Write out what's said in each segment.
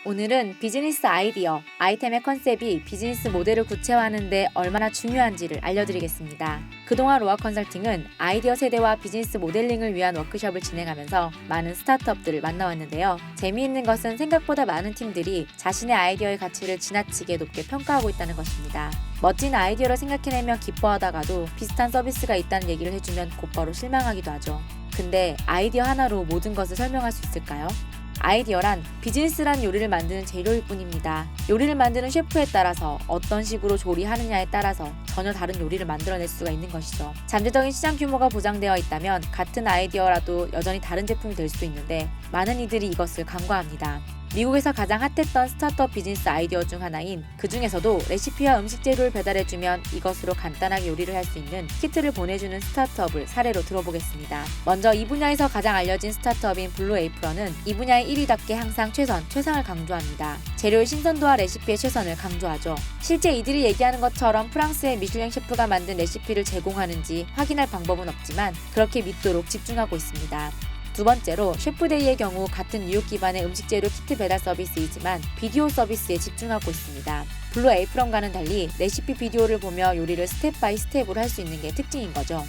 오늘은 비즈니스 아이디어, 아이템의 컨셉이 비즈니스 모델을 구체화하는 데 얼마나 중요한지를 알려드리겠습니다. 그동안 로아 컨설팅은 아이디어 세대와 비즈니스 모델링을 위한 워크숍을 진행하면서 많은 스타트업들을 만나왔는데요. 재미있는 것은 생각보다 많은 팀들이 자신의 아이디어의 가치를 지나치게 높게 평가하고 있다는 것입니다. 멋진 아이디어를 생각해내며 기뻐하다가도 비슷한 서비스가 있다는 얘기를 해주면 곧바로 실망하기도 하죠. 근데 아이디어 하나로 모든 것을 설명할 수 있을까요? 아이디어란 비즈니스란 요리를 만드는 재료일 뿐입니다. 요리를 만드는 셰프에 따라서 어떤 식으로 조리하느냐에 따라서 전혀 다른 요리를 만들어낼 수가 있는 것이죠. 잠재적인 시장 규모가 보장되어 있다면 같은 아이디어라도 여전히 다른 제품이 될 수 있는데 많은 이들이 이것을 간과합니다. 미국에서 가장 핫했던 스타트업 비즈니스 아이디어 중 하나인 그 중에서도 레시피와 음식 재료를 배달해주면 이것으로 간단하게 요리를 할 수 있는 키트를 보내주는 스타트업을 사례로 들어보겠습니다. 먼저 이 분야에서 가장 알려진 스타트업인 블루 에이프런은 이 분야의 1위답게 항상 최상을 강조합니다. 재료의 신선도와 레시피의 최선을 강조하죠. 실제 이들이 얘기하는 것처럼 프랑스의 미슐랭 셰프가 만든 레시피를 제공하는지 확인할 방법은 없지만 그렇게 믿도록 집중하고 있습니다. 두 번째로 셰프데이의 경우 같은 뉴욕 기반의 음식 재료 키트 배달 서비스이지만 비디오 서비스에 집중하고 있습니다. 블루 에이프런과는 달리 레시피 비디오를 보며 요리를 스텝 바이 스텝으로 할 수 있는 게 특징인 거죠.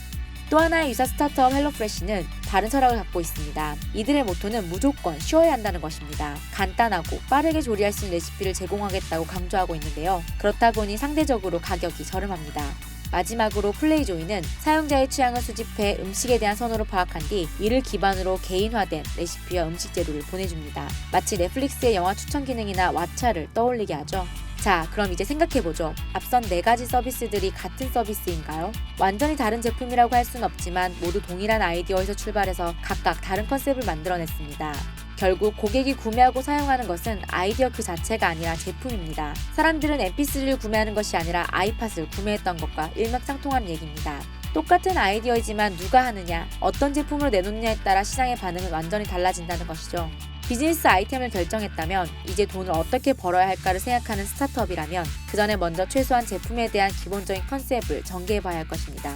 또 하나의 유사 스타트업 헬로프레쉬는 다른 철학을 갖고 있습니다. 이들의 모토는 무조건 쉬워야 한다는 것입니다. 간단하고 빠르게 조리할 수 있는 레시피를 제공하겠다고 강조하고 있는데요. 그렇다 보니 상대적으로 가격이 저렴합니다. 마지막으로 플레이조이는 사용자의 취향을 수집해 음식에 대한 선호를 파악한 뒤 이를 기반으로 개인화된 레시피와 음식 재료를 보내줍니다. 마치 넷플릭스의 영화 추천 기능이나 왓챠를 떠올리게 하죠. 자, 그럼 이제 생각해보죠. 앞선 4가지 서비스들이 같은 서비스인가요? 완전히 다른 제품이라고 할 순 없지만 모두 동일한 아이디어에서 출발해서 각각 다른 컨셉을 만들어냈습니다. 결국 고객이 구매하고 사용하는 것은 아이디어 그 자체가 아니라 제품입니다. 사람들은 mp3를 구매하는 것이 아니라 아이팟을 구매했던 것과 일맥상통하는 얘기입니다. 똑같은 아이디어이지만 누가 하느냐, 어떤 제품으로 내놓느냐에 따라 시장의 반응은 완전히 달라진다는 것이죠. 비즈니스 아이템을 결정했다면 이제 돈을 어떻게 벌어야 할까를 생각하는 스타트업이라면 그 전에 먼저 최소한 제품에 대한 기본적인 컨셉을 전개해봐야 할 것입니다.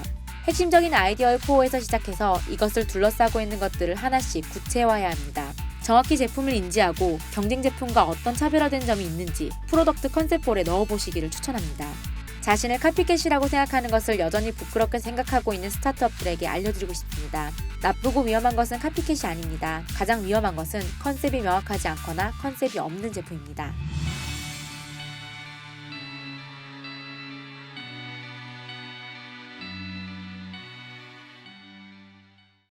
핵심적인 아이디어의 코어에서 시작해서 이것을 둘러싸고 있는 것들을 하나씩 구체화해야 합니다. 정확히 제품을 인지하고 경쟁 제품과 어떤 차별화된 점이 있는지 프로덕트 컨셉볼에 넣어보시기를 추천합니다. 자신을 카피캣이라고 생각하는 것을 여전히 부끄럽게 생각하고 있는 스타트업들에게 알려드리고 싶습니다. 나쁘고 위험한 것은 카피캣이 아닙니다. 가장 위험한 것은 컨셉이 명확하지 않거나 컨셉이 없는 제품입니다.